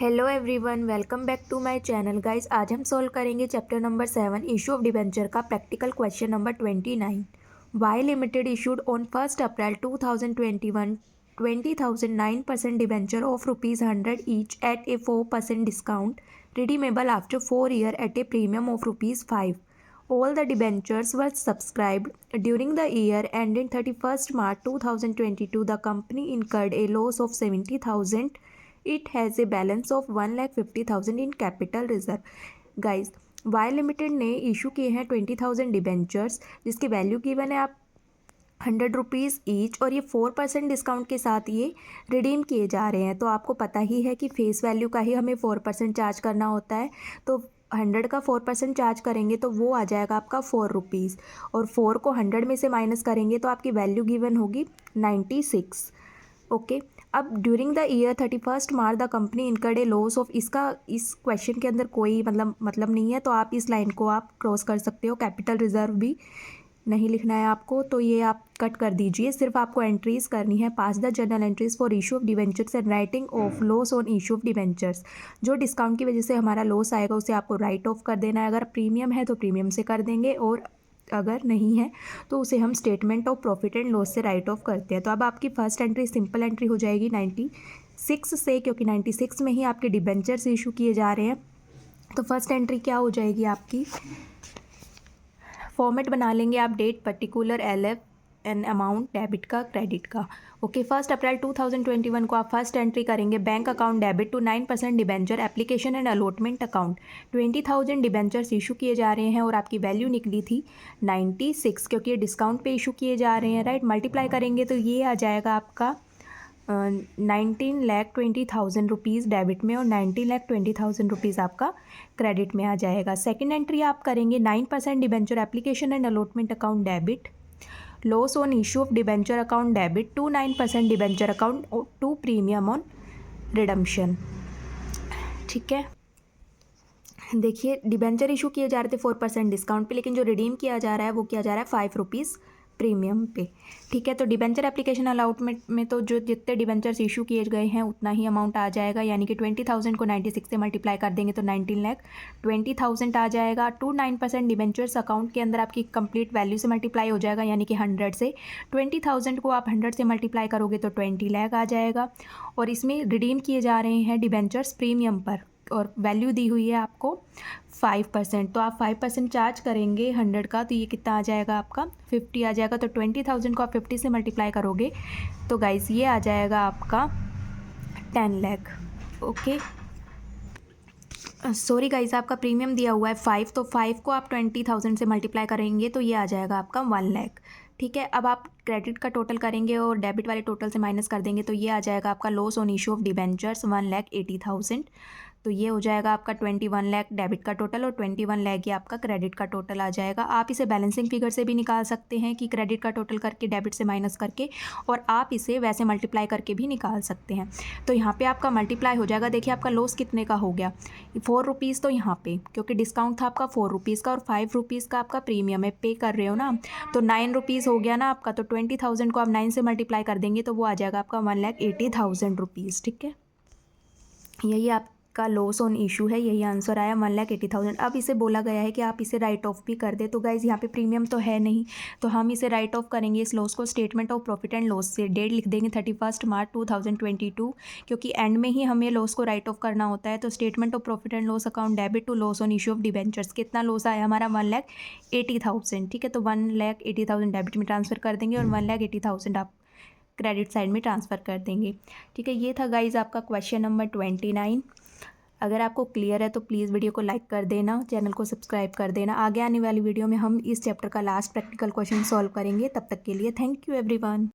Hello everyone, welcome back to my channel guys. आज हम solve करेंगे chapter number 7 issue of debenture का practical question number 29। Y limited issued on 1 April 2021 20,009% debenture of ₹100 each at a 4% discount redeemable after 4 years at a premium of ₹5. All the debentures were subscribed during the year ending 31st March 2022. The company incurred a loss of 70,000. It has a balance of 1,50,000 in capital reserve. Guys, Y limited ने issue किए हैं 20,000 debentures जिसकी value given है आप ₹100 each, और ये 4% discount के साथ ये रिडीम किए जा रहे हैं। तो आपको पता ही है कि फेस वैल्यू का ही हमें 4% चार्ज करना होता है। तो 100 का 4% चार्ज करेंगे तो वो आ जाएगा आपका ₹4, और 4 को 100 में से माइनस करेंगे तो आपकी वैल्यू गिवन होगी 96। ओके, अब during the year 31st March the company incurred A loss of, इस क्वेश्चन के अंदर कोई मतलब नहीं है, तो आप इस लाइन को आप क्रॉस कर सकते हो। कैपिटल रिजर्व भी नहीं लिखना है आपको, तो ये आप कट कर दीजिए। सिर्फ आपको एंट्रीज करनी है। Pass the journal entries for issue of debentures and writing off loss on issue of debentures. जो डिस्काउंट की वजह से हमारा लॉस आएगा उसे आपको राइट ऑफ कर देना है। अगर प्रीमियम है तो प्रीमियम से कर देंगे, और अगर नहीं है तो उसे हम statement of profit and loss से राइट ऑफ करते हैं। तो अब आपकी फर्स्ट एंट्री सिंपल एंट्री हो जाएगी 96 से, क्योंकि 96 में ही आपके डिबेंचर्स इशू किए जा रहे हैं। तो फर्स्ट एंट्री क्या हो जाएगी आपकी, फॉर्मेट बना लेंगे आप, date particular LF and amount debit का क्रेडिट का। ओके, 1 अप्रैल 2021 को आप फर्स्ट एंट्री करेंगे। Bank account debit to 9% debenture application and allotment account. 20,000 debentures issue किए जा रहे हैं और आपकी वैल्यू निकली थी 96, क्योंकि ये डिस्काउंट पे इशू किए जा रहे हैं, राइट। मल्टीप्लाई करेंगे तो ये आ जाएगा आपका 19,20,000 डेबिट में, और 19,20,000 आपका क्रेडिट में आ जाएगा। सेकंड एंट्री आप करेंगे 9% debenture application and allotment account debit, loss on issue of debenture account debit to 9% debenture account to premium on redemption. ठीक है, देखिए डिबेंचर इशू किए जा रहे थे 4% डिस्काउंट पे, लेकिन जो रिडीम किया जा रहा है वो किया जा रहा है ₹5 प्रीमियम पे। ठीक है, तो डिबेंचर एप्लीकेशन अलाउटमेंट में तो जो जितने डिबेंचर्स इशू किए गए हैं उतना ही अमाउंट आ जाएगा, यानी कि 20,000 को 96 से मल्टीप्लाई कर देंगे तो 19,20,000 आ जाएगा। टू 9% डिबेंचर्स अकाउंट के अंदर आपकी कंप्लीट वैल्यू से मल्टीप्लाई हो जाएगा, यानी कि 100 से। 20,000 को आप 100 से मल्टीप्लाई करोगे तो 20 लाख आ जाएगा। और इसमें रिडीम किए जा रहे हैं डिबेंचर्स प्रीमियम पर, और वैल्यू दी हुई है आपको 5%। तो आप 5% चार्ज करेंगे 100 का, तो ये कितना आ जाएगा आपका 50 आ जाएगा। तो 20,000 को आप 50 से मल्टीप्लाई करोगे तो गाइस ये आ जाएगा आपका 10 लाख। ओके, सॉरी गाइस, आपका प्रीमियम दिया हुआ है 5, तो 5 को आप 20,000 से मल्टीप्लाई करेंगे तो ये आ जाएगा आपका 1 लाख। ठीक है, अब आप क्रेडिट का टोटल करेंगे और डेबिट वाले टोटल से माइनस कर देंगे तो ये आ जाएगा आपका loss on issue of debentures 1,80,000। तो ये हो जाएगा आपका 21 लाख डेबिट का टोटल, और 21 लाख ये आपका क्रेडिट का टोटल आ जाएगा। आप इसे बैलेंसिंग फिगर से भी निकाल सकते हैं कि क्रेडिट का टोटल करके डेबिट से माइनस करके, और आप इसे वैसे मल्टीप्लाई करके भी निकाल सकते हैं। तो यहाँ पे आपका मल्टीप्लाई हो जाएगा। देखिए आपका लॉस कितने का हो गया, ₹4 तो यहाँ पे, क्योंकि डिस्काउंट था आपका ₹4 का और ₹5 का आपका प्रीमियम है, पे कर रहे हो ना, तो ₹9 हो गया ना आपका। तो 20,000 को आप 9 से मल्टीप्लाई कर देंगे तो वो आ जाएगा आपका 1,80,000 ठीक है, यही आपका लॉस ऑन इशू है, यही आंसर आया 1,80,000। अब इसे बोला गया है कि आप इसे राइट ऑफ भी कर दे। तो गाइज यहाँ पे प्रीमियम तो है नहीं, तो हम इसे राइट ऑफ करेंगे इस लॉस को statement of profit and loss से। डेट लिख देंगे 31 मार्च 2022, क्योंकि एंड में ही हमें लॉस को राइट ऑफ करना होता है। तो statement of profit and loss account debit to loss on issue of debentures. कितना लॉस आया हमारा 1,80,000। ठीक है, तो 1,80,000 डेबिट में ट्रांसफर कर देंगे और 1,80,000 आप क्रेडिट साइड में ट्रांसफ़र कर देंगे। ठीक है, ये था गाइज आपका क्वेश्चन नंबर 29। अगर आपको क्लियर है तो प्लीज़ वीडियो को लाइक कर देना, चैनल को सब्सक्राइब कर देना। आगे आने वाली वीडियो में हम इस चैप्टर का लास्ट प्रैक्टिकल क्वेश्चन सॉल्व करेंगे। तब तक के लिए थैंक यू एवरीवन।